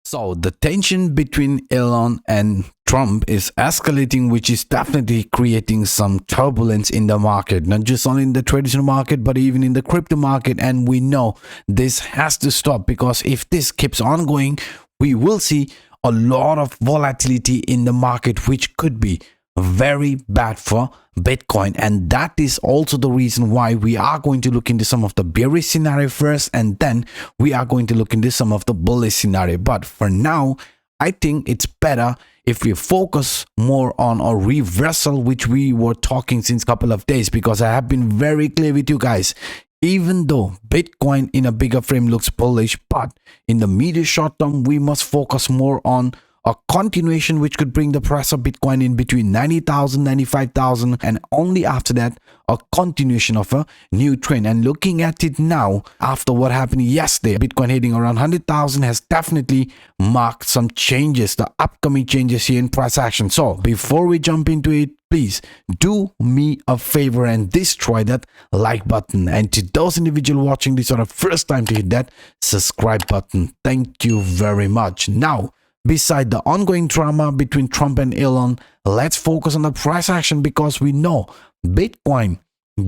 So the tension between Elon and Trump is escalating, which is definitely creating some turbulence in the market, not just only in the traditional market, but even in the crypto market. And we know this has to stop, because if this keeps on going, we will see a lot of volatility in the market, which could be very bad for Bitcoin. And that is also the reason why we are going to look into some of the bearish scenario first, and then we are going to look into some of the bullish scenario. But for now, I think it's better if we focus more on a reversal, which we were talking since a couple of days, because I have been very clear with you guys. Even though Bitcoin in a bigger frame looks bullish, but in the medium short term, we must focus more on a continuation which could bring the price of Bitcoin in between 90,000, 95,000, and only after that a continuation of a new trend. And looking at it now, after what happened yesterday, Bitcoin hitting around 100,000 has definitely marked some changes, the upcoming changes here in price action. So before we jump into it, please do me a favor and destroy that like button. And to those individuals watching this for the first time, to hit that subscribe button. Thank you very much. Now, beside the ongoing drama between Trump and Elon, let's focus on the price action, because we know Bitcoin,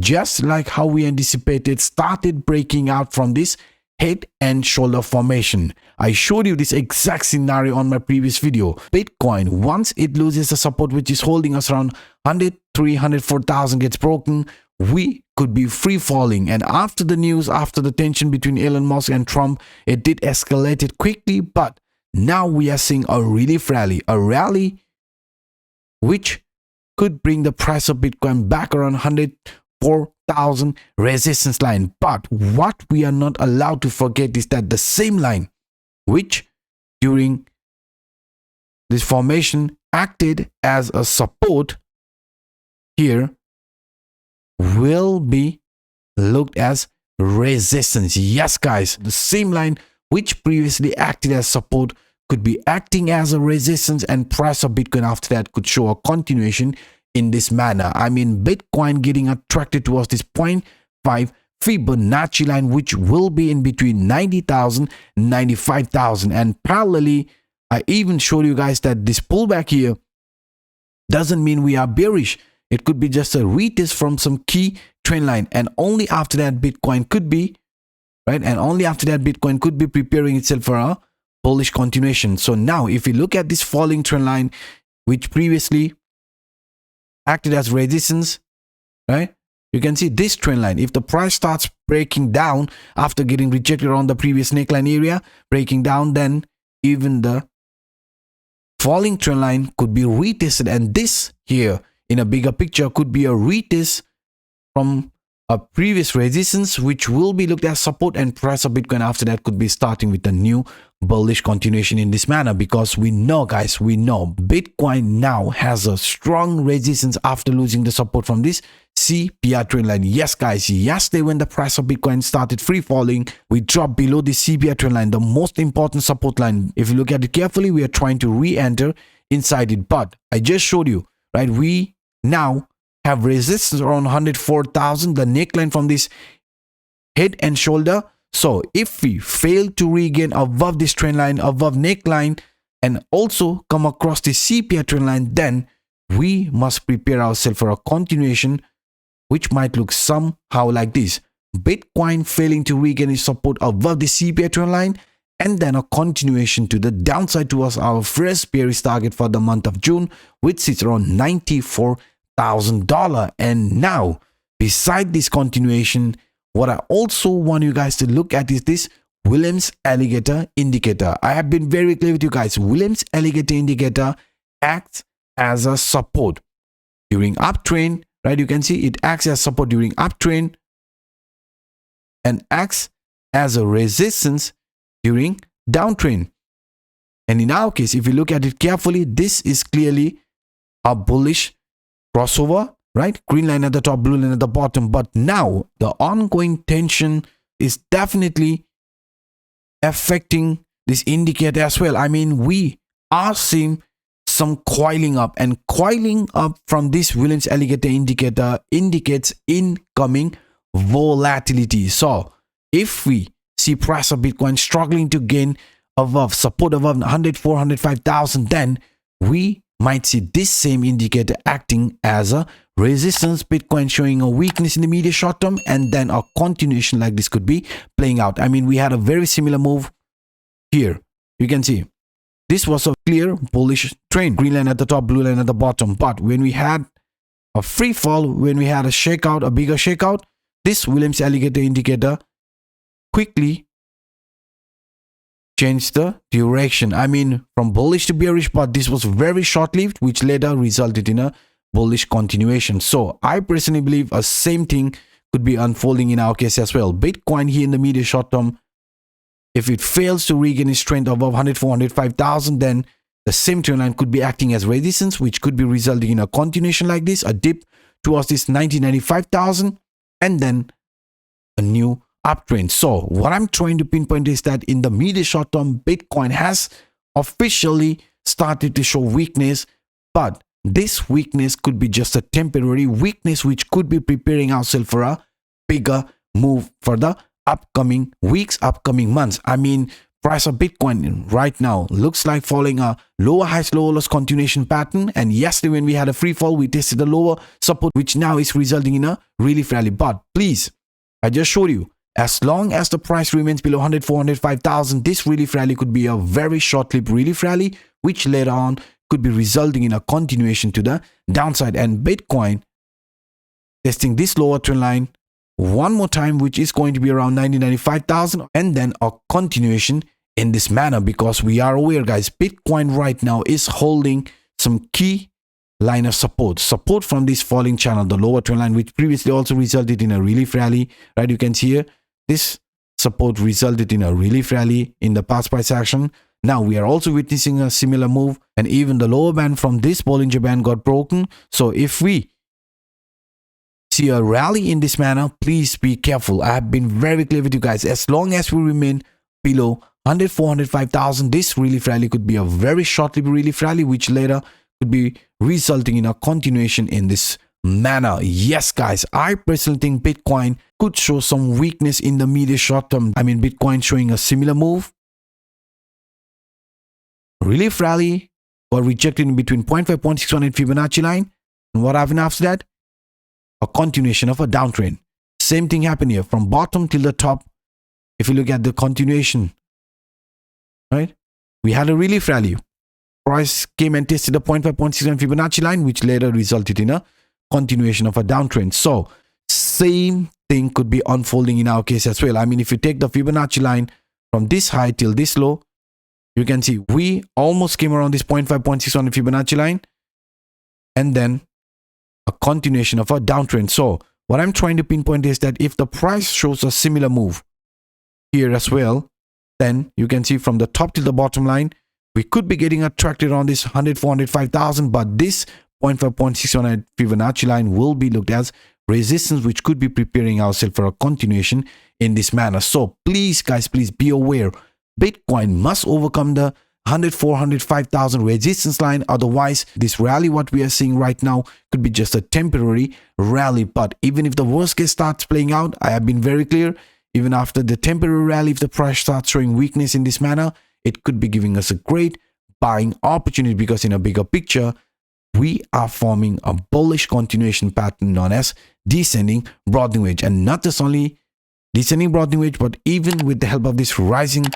just like how we anticipated, started breaking out from this head and shoulder formation. I showed you this exact scenario on my previous video. Bitcoin, once it loses the support which is holding us around 103, 104,000 gets broken, we could be free falling. And after the news, after the tension between Elon Musk and Trump, it did escalate it quickly, but now we are seeing a relief rally, a rally which could bring the price of Bitcoin back around 104,000 resistance line. But what we are not allowed to forget is that the same line which during this formation acted as a support here will be looked as resistance. Yes guys, the same line which previously acted as support could be acting as a resistance, and price of Bitcoin after that could show a continuation in this manner. I mean, Bitcoin getting attracted towards this 0.5 Fibonacci line, which will be in between 90,000 and 95,000. And parallelly, I even showed you guys that this pullback here doesn't mean we are bearish. It could be just a retest from some key trend line, and only after that Bitcoin could be right, and only after that Bitcoin could be preparing itself for a bullish continuation. So now if you look at this falling trend line which previously acted as resistance, right, you can see this trend line. If the price starts breaking down after getting rejected around the previous neckline area, breaking down, then even the falling trend line could be retested, and this here in a bigger picture could be a retest from a previous resistance which will be looked as support, and price of Bitcoin after that could be starting with a new bullish continuation in this manner. Because we know guys, we know Bitcoin now has a strong resistance after losing the support from this CPR trend line. Yes guys, yesterday when the price of Bitcoin started free falling, we dropped below the CPR trend line, the most important support line. If you look at it carefully, we are trying to re-enter inside it, but I just showed you, right, we now have resistance around 104,000, the neckline from this head and shoulder. So if we fail to regain above this trend line, above neckline, and also come across the CPR trend line, then we must prepare ourselves for a continuation which might look somehow like this. Bitcoin failing to regain its support above the CPR trend line, and then a continuation to the downside towards our first bearish target for the month of June, which sits around $94,000. And now, beside this continuation, what I also want you guys to look at is this Williams Alligator Indicator. I have been very clear with you guys. Williams Alligator Indicator acts as a support during uptrend, right? You can see it acts as support during uptrend and acts as a resistance during downtrend. And in our case, if you look at it carefully, this is clearly a bullish crossover, right? Green line at the top, blue line at the bottom. But now the ongoing tension is definitely affecting this indicator as well. I mean, we are seeing some coiling up, and coiling up from this Williams Alligator Indicator indicates incoming volatility. So if we see price of Bitcoin struggling to gain above support above 104,000, then we might see this same indicator acting as a resistance, Bitcoin showing a weakness in the medium short term, and then a continuation like this could be playing out. I mean, we had a very similar move here. You can see this was a clear bullish trend, green line at the top, blue line at the bottom. But when we had a free fall, when we had a shakeout, a bigger shakeout, this Williams alligator indicator quickly changed the direction. I mean, from bullish to bearish, but this was very short-lived, which later resulted in a bullish continuation. So I personally believe a same thing could be unfolding in our case as well. Bitcoin here in the medium short term, if it fails to regain its strength above 104,000, then the same trend line could be acting as resistance, which could be resulting in a continuation like this, a dip towards this 95,000, and then a new uptrend. So what I'm trying to pinpoint is that in the medium short term, Bitcoin has officially started to show weakness, but this weakness could be just a temporary weakness, which could be preparing ourselves for a bigger move for the upcoming weeks, upcoming months. I mean, price of Bitcoin right now looks like following a lower highs, lower lows continuation pattern. And yesterday when we had a free fall, we tested a lower support, which now is resulting in a relief rally. But please, I just showed you, as long as the price remains below 104,000, this relief rally could be a very short-lived relief rally, which later on could be resulting in a continuation to the downside. And Bitcoin testing this lower trend line one more time, which is going to be around 95,000, and then a continuation in this manner, because we are aware, guys, Bitcoin right now is holding some key line of support from this falling channel, the lower trend line, which previously also resulted in a relief rally, right? You can see here this support resulted in a relief rally in the past price action. Now we are also witnessing a similar move, and even the lower band from this Bollinger Band got broken. So if we see a rally in this manner, please be careful. I have been very clear with you guys. As long as we remain below 104,000, this relief rally could be a very short-lived relief rally, which later could be resulting in a continuation in this manner. Yes, guys, I personally think Bitcoin could show some weakness in the medium short term. I mean, Bitcoin showing a similar move. Relief rally got rejected in between 0.5, 0.61 and Fibonacci line. And what happened after that? A continuation of a downtrend. Same thing happened here from bottom till the top. If you look at the continuation, right? We had a relief rally. Price came and tested the 0.5, 0.61 Fibonacci line, which later resulted in a continuation of a downtrend. So same thing could be unfolding in our case as well. I mean, if you take the Fibonacci line from this high till this low, you can see we almost came around this 0.5, 0.61 Fibonacci line, and then a continuation of a downtrend. So what I'm trying to pinpoint is that if the price shows a similar move here as well, then you can see from the top to the bottom line, we could be getting attracted on this 104,000, but this 0.5, 0.61 Fibonacci line will be looked as resistance, which could be preparing ourselves for a continuation in this manner. So please, guys, please be aware. Bitcoin must overcome the 104,000 resistance line. Otherwise, this rally, what we are seeing right now, could be just a temporary rally. But even if the worst case starts playing out, I have been very clear, even after the temporary rally, if the price starts showing weakness in this manner, it could be giving us a great buying opportunity, because in a bigger picture, we are forming a bullish continuation pattern known as descending broadening wedge. And not just only descending broadening wedge, but even with the help of this rising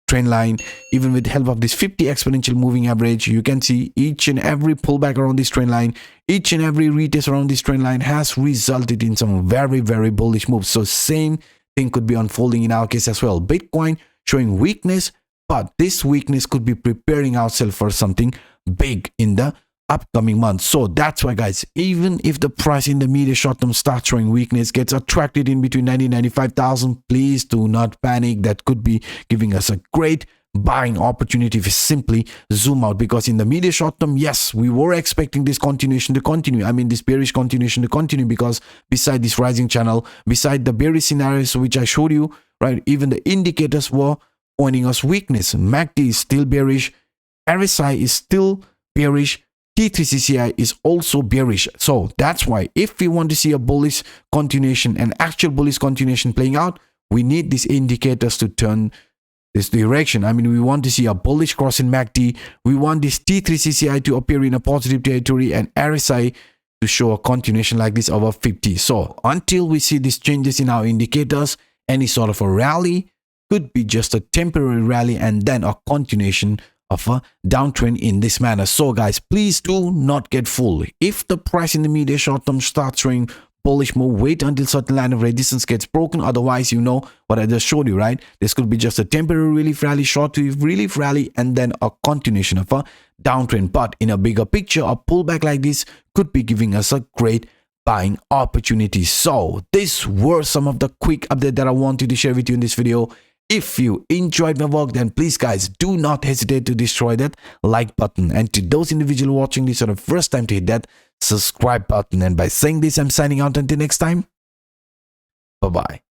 trend line, even with the help of this 50 exponential moving average, you can see each and every pullback around this trend line, each and every retest around this trend line has resulted in some very, very bullish moves. So same thing could be unfolding in our case as well. Bitcoin showing weakness, but this weakness could be preparing ourselves for something big in the upcoming months. So that's why, guys, even if the price in the medium short term starts showing weakness, gets attracted in between 95,000, please do not panic. That could be giving us a great buying opportunity if you simply zoom out, because in the medium short term, yes, we were expecting this continuation to continue. I mean, this bearish continuation to continue, because beside this rising channel, beside the bearish scenarios which I showed you, right, even the indicators were pointing us weakness. MACD is still bearish, RSI is still bearish, T3CCI is also bearish. So that's why if we want to see a bullish continuation, an actual bullish continuation playing out, we need these indicators to turn this direction. I mean, we want to see a bullish cross in MACD. We want this T3CCI to appear in a positive territory and RSI to show a continuation like this over 50. So until we see these changes in our indicators, any sort of a rally could be just a temporary rally and then a continuation of a downtrend in this manner. So guys, please do not get fooled. If the price in the media short term starts showing bullish move, wait until certain line of resistance gets broken. Otherwise, you know what I just showed you, right? This could be just a temporary relief rally, short relief rally, and then a continuation of a downtrend. But in a bigger picture, a pullback like this could be giving us a great buying opportunity. So these were some of the quick updates that I wanted to share with you in this video. If you enjoyed my work, then please guys, do not hesitate to destroy that like button. And to those individuals watching this for the first time, to hit that subscribe button. And by saying this, I'm signing out until next time. Bye-bye.